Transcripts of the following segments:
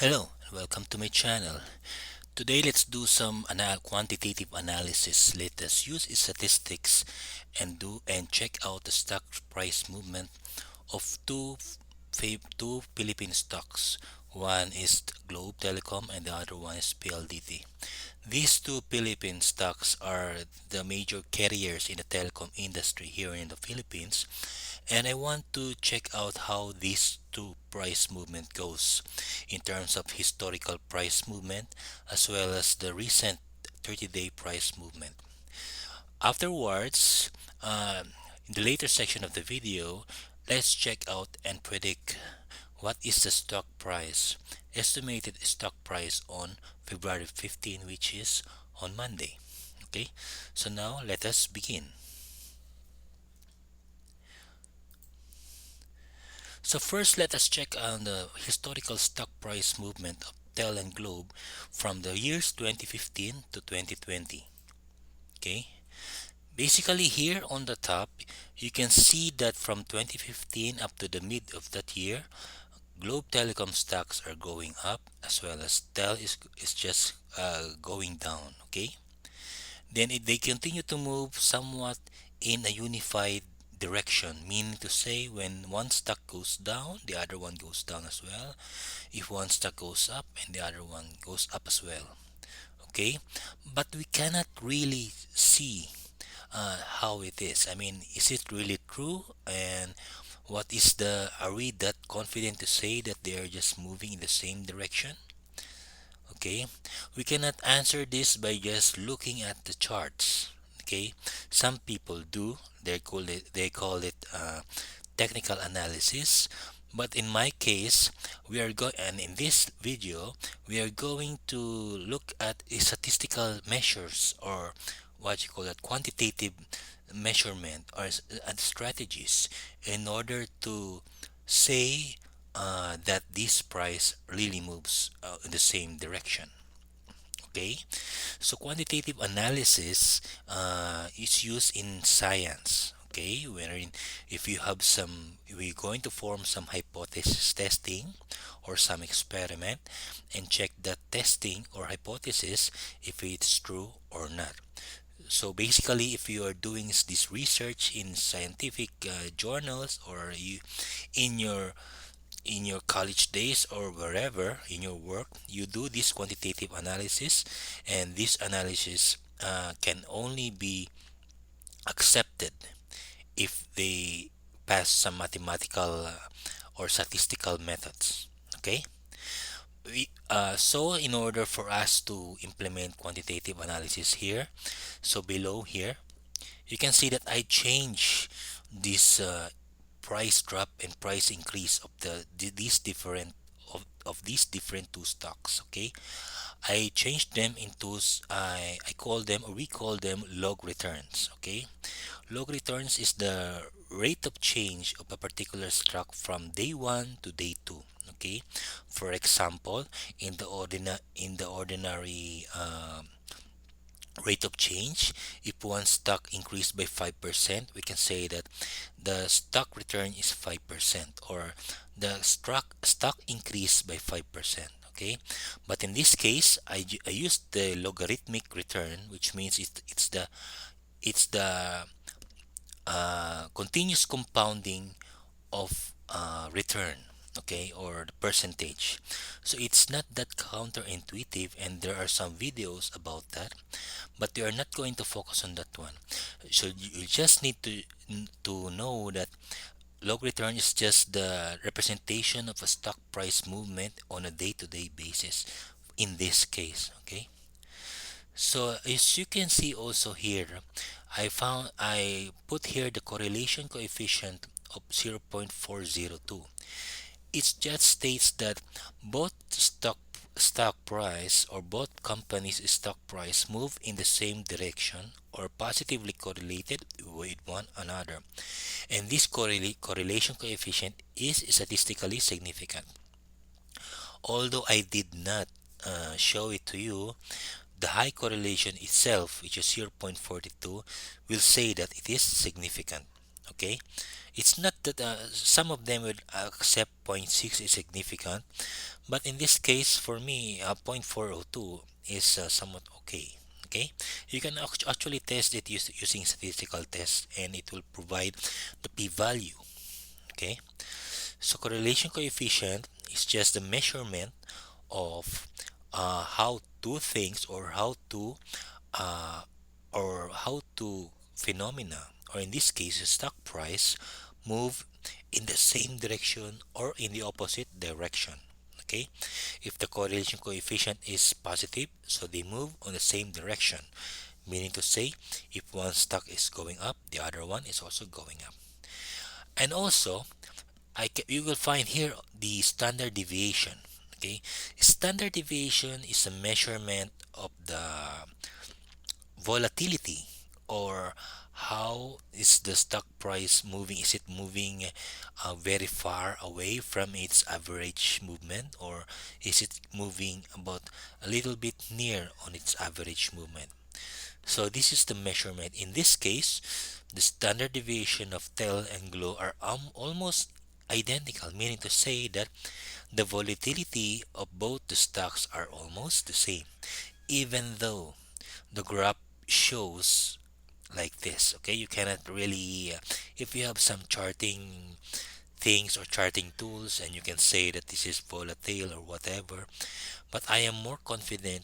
Hello and welcome to my channel. Today let's do some quantitative analysis. Let us use statistics and check out the stock price movement of two Philippine stocks. One is Globe Telecom and the other one is PLDT. These two Philippine stocks are the major carriers in the telecom industry here in the Philippines, and I want to check out how these two price movement goes in terms of historical price movement as well as the recent 30-day price movement. Afterwards, in the later section of the video, let's check out and predict what is the stock price, estimated stock price on February 15, which is on Monday. Okay, so now let us begin. So first, let us check on the historical stock price movement of Tel and Globe from the years 2015 to 2020. Okay, basically here on the top, you can see that from 2015 up to the mid of that year, Globe Telecom stocks are going up as well as Tel is just going down. Okay, then they continue to move somewhat in a unified direction, meaning to say when one stock goes down, the other one goes down as well. If one stock goes up and the other one goes up as well. Okay, but we cannot really see how it is. I mean, is it really true? And what is the, are we that confident to say that they are just moving in the same direction? Okay, we cannot answer this by just looking at the charts. Okay, some people do. They call it technical analysis. But in my case, and in this video, we are going to look at statistical measures, or what you call that, quantitative measurement, or strategies in order to say that this price really moves in the same direction. Okay, so quantitative analysis is used in science. Okay, wherein if you have some, we're going to form some hypothesis testing or some experiment and check that testing or hypothesis if it's true or not. So basically, if you are doing this research in scientific journals, or you in your college days or wherever in your work, you do this quantitative analysis, and this analysis can only be accepted if they pass some mathematical or statistical methods. Okay, so in order for us to implement quantitative analysis here, so below here you can see that I change this price drop and price increase of these different of these different two stocks. Okay, I changed them into I call them, or we call them, log returns. Okay, log returns is the rate of change of a particular stock from day 1 to day 2. Okay, for example, in the ordinary rate of change, if one stock increased by 5%, we can say that the stock return is 5%, or the stock increased by 5%. Okay, but in this case, I used the logarithmic return, which means it's the continuous compounding of return. Okay, or the percentage. So it's not that counterintuitive, and there are some videos about that, but we are not going to focus on that one. So you just need to know that log return is just the representation of a stock price movement on a day-to-day basis in this case. Okay, so as you can see also here, I put here the correlation coefficient of 0.402. It just states that both stock price, or both companies' stock price, move in the same direction or positively correlated with one another, and this correlation coefficient is statistically significant. Although I did not show it to you, the high correlation itself, which is 0.42, will say that it is significant. Okay, It's not that some of them would accept point 0.6 is significant, but in this case, for me, 0.402 is somewhat okay. Okay, you can actually test it using statistical test, and it will provide the p-value. Okay, so correlation coefficient is just the measurement of how two things uh, or how two phenomena, or in this case, the stock price, move in the same direction or in the opposite direction. Okay, if the correlation coefficient is positive, so they move on the same direction, meaning to say, if one stock is going up, the other one is also going up. And also, you will find here the standard deviation. Okay, standard deviation is a measurement of the volatility, or how is the stock price moving. Is it moving very far away from its average movement, or is it moving about a little bit near on its average movement? So this is the measurement. In this case, the standard deviation of TEL and GLOW are almost identical, meaning to say that the volatility of both the stocks are almost the same, even though the graph shows like this. Okay, you cannot really if you have some charting things or charting tools, and you can say that this is volatile or whatever, but I am more confident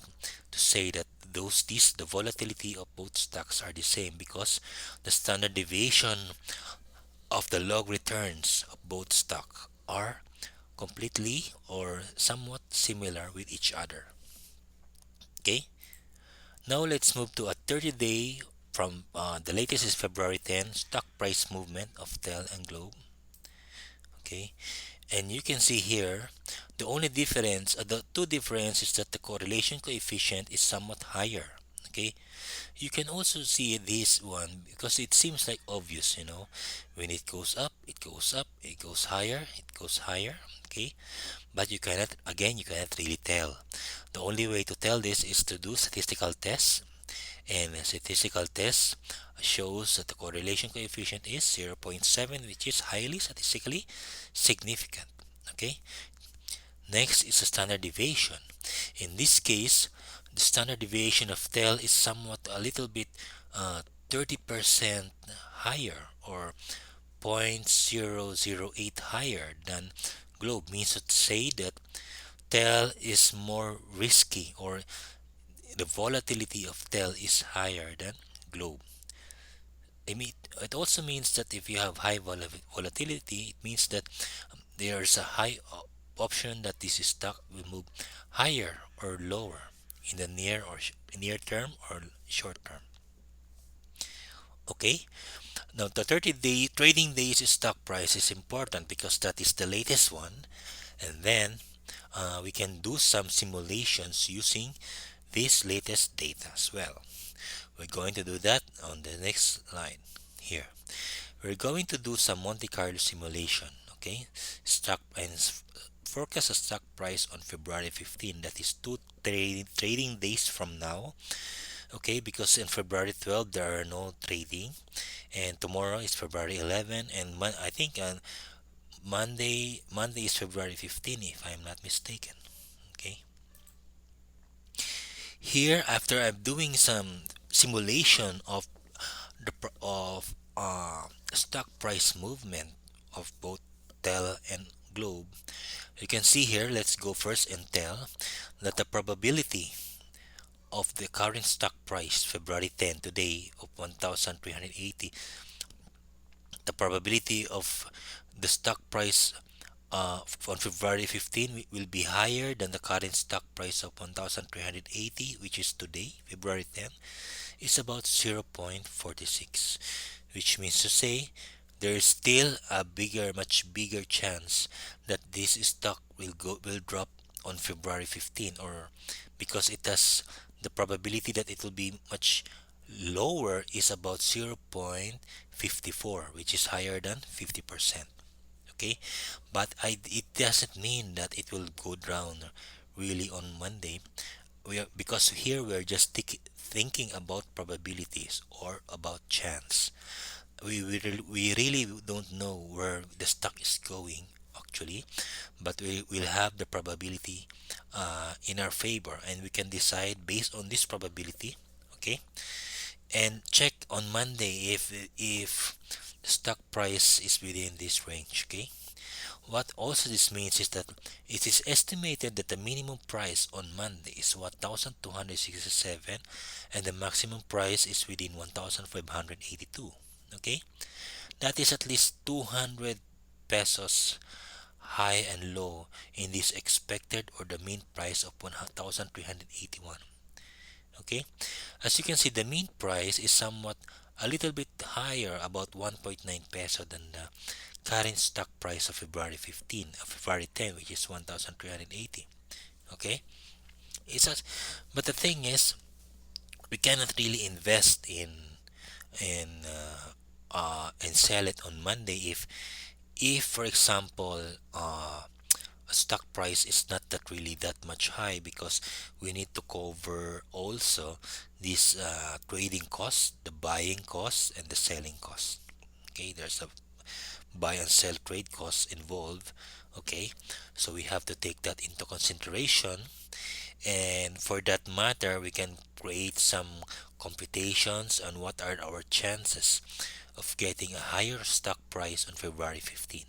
to say that those the volatility of both stocks are the same, because the standard deviation of the log returns of both stock are completely or somewhat similar with each other. Okay, now let's move to a 30-day from the latest is February 10 stock price movement of TEL and Globe. Okay, and you can see here the only difference, the two difference is that the correlation coefficient is somewhat higher. Okay, you can also see this one because it seems like obvious, when it goes up, it goes up, it goes higher, it goes higher. Okay, but you cannot really tell. The only way to tell this is to do statistical tests, and a statistical test shows that the correlation coefficient is 0.7, which is highly statistically significant. Okay, next is the standard deviation. In this case, the standard deviation of TEL is somewhat a little bit 30% higher, or 0.008 higher than Globe, means to say that TEL is more risky, or the volatility of TEL is higher than Globe. I mean, it also means that if you have high volatility, it means that there's a high option that this stock will move higher or lower in the near term or short term. Okay, now the 30-day trading days stock price is important because that is the latest one, and then we can do some simulations using this latest data as well. We're going to do that on the next slide here. We're going to do some Monte Carlo simulation. Okay, stock and forecast a stock price on February 15. That is two trading days from now. Okay, because in February 12 there are no trading, and tomorrow is February 11, and I think Monday is February 15, if I'm not mistaken. Okay, here after I'm doing some simulation of stock price movement of both TEL and Globe, you can see here, let's go first and tell that the probability of the current stock price February 10 today of 1380, the probability of the stock price on February 15 will be higher than the current stock price of 1380, which is today February 10, is about 0.46, which means to say there is still a much bigger chance that this stock will drop on February 15, or because it has the probability that it will be much lower is about 0.54, which is higher than 50%. Okay, but it doesn't mean that it will go down really on Monday. Because here we are just thinking about probabilities or about chance. we really don't know where the stock is going actually, but we will have the probability in our favor, and we can decide based on this probability. Okay, and check on Monday if the stock price is within this range. Okay, what also this means is that it is estimated that the minimum price on Monday is 1,267 and the maximum price is within 1,582. Okay, that is at least 200 pesos high and low in this expected or the mean price of 1,381. Okay, as you can see, the mean price is somewhat a little bit higher, about 1.9 peso than the current stock price of February 15, February 10, which is 1,380. Okay, it's a, but the thing is, we cannot really invest in and sell it on Monday if for example a stock price is not that really that much high, because we need to cover also this trading cost, the buying cost, and the selling cost. Okay, there's a buy and sell trade costs involved. Okay, so we have to take that into consideration, and for that matter we can create some computations on what are our chances of getting a higher stock price on February 15.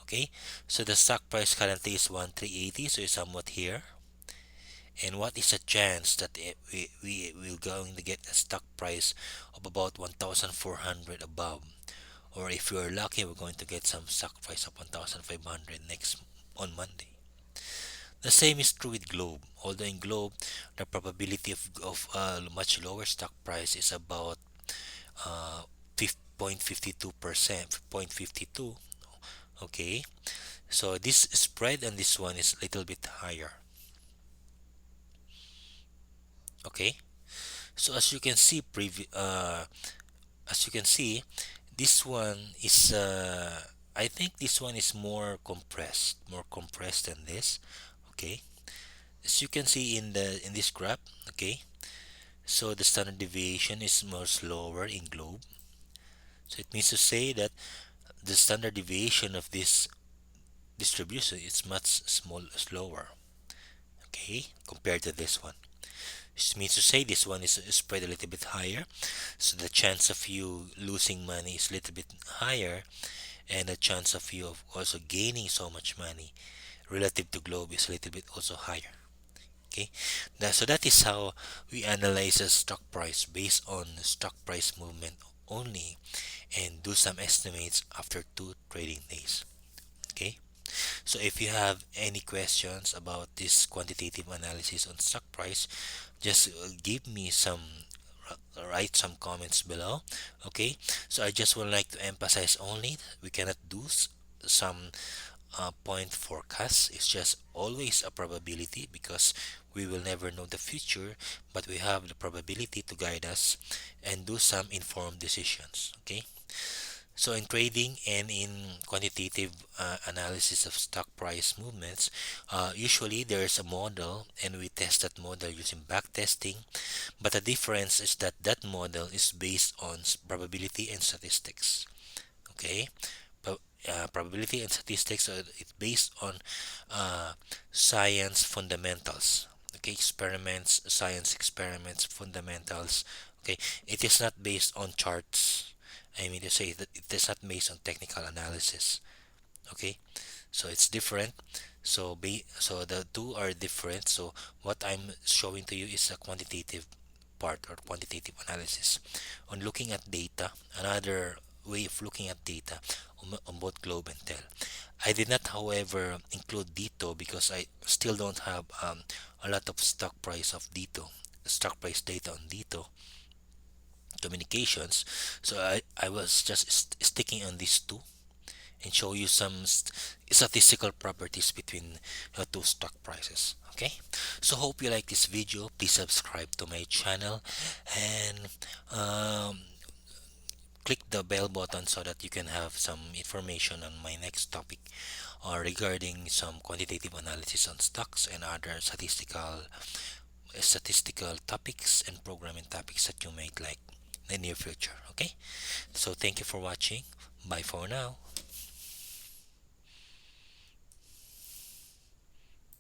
Okay, so the stock price currently is 1380, so it's somewhat here. And what is a chance that we will going to get a stock price of about 1400 above, or if we're lucky we're going to get some stock price of 1500 next on Monday. The same is true with Globe, although in Globe the probability of a much lower stock price is about 0.52%, 0.52. Okay, so this spread and this one is a little bit higher. Okay, so as you can see, this one is I think this one is more compressed than this. Okay, as you can see in this graph. Okay, so the standard deviation is more slower in Globe, so it means to say that the standard deviation of this distribution is much slower. Okay, compared to this one. Which means to say this one is spread a little bit higher, so the chance of you losing money is a little bit higher, and the chance of you of also gaining so much money relative to Globe is a little bit also higher. Okay, so that is how we analyze a stock price based on stock price movement only, and do some estimates after 2 trading days. Okay, so if you have any questions about this quantitative analysis on stock price, just give me write some comments below. Okay, so I just would like to emphasize only we cannot do some point forecast. It's just always a probability, because we will never know the future, but we have the probability to guide us and do some informed decisions. Okay, so in trading and in quantitative analysis of stock price movements, usually there is a model and we test that model using back testing. But the difference is that that model is based on probability and statistics. Okay, probability and statistics are it's based on uh, science fundamentals. Okay, science experiments, fundamentals. Okay, it is not based on charts. I mean to say that it is not based on technical analysis. Okay, so it's different. So the two are different. So what I'm showing to you is a quantitative part, or quantitative analysis on looking at data, another way of looking at data on both Globe and Tel. I did not, however, include Dito because I still don't have a lot of stock price data on Dito communications. So I was just sticking on these two and show you some statistical properties between the two stock prices. Okay, so hope you like this video. Please subscribe to my channel, and um, click the bell button so that you can have some information on my next topic, regarding some quantitative analysis on stocks and other statistical topics and programming topics that you might like. the near future. Okay, so thank you for watching. Bye for now.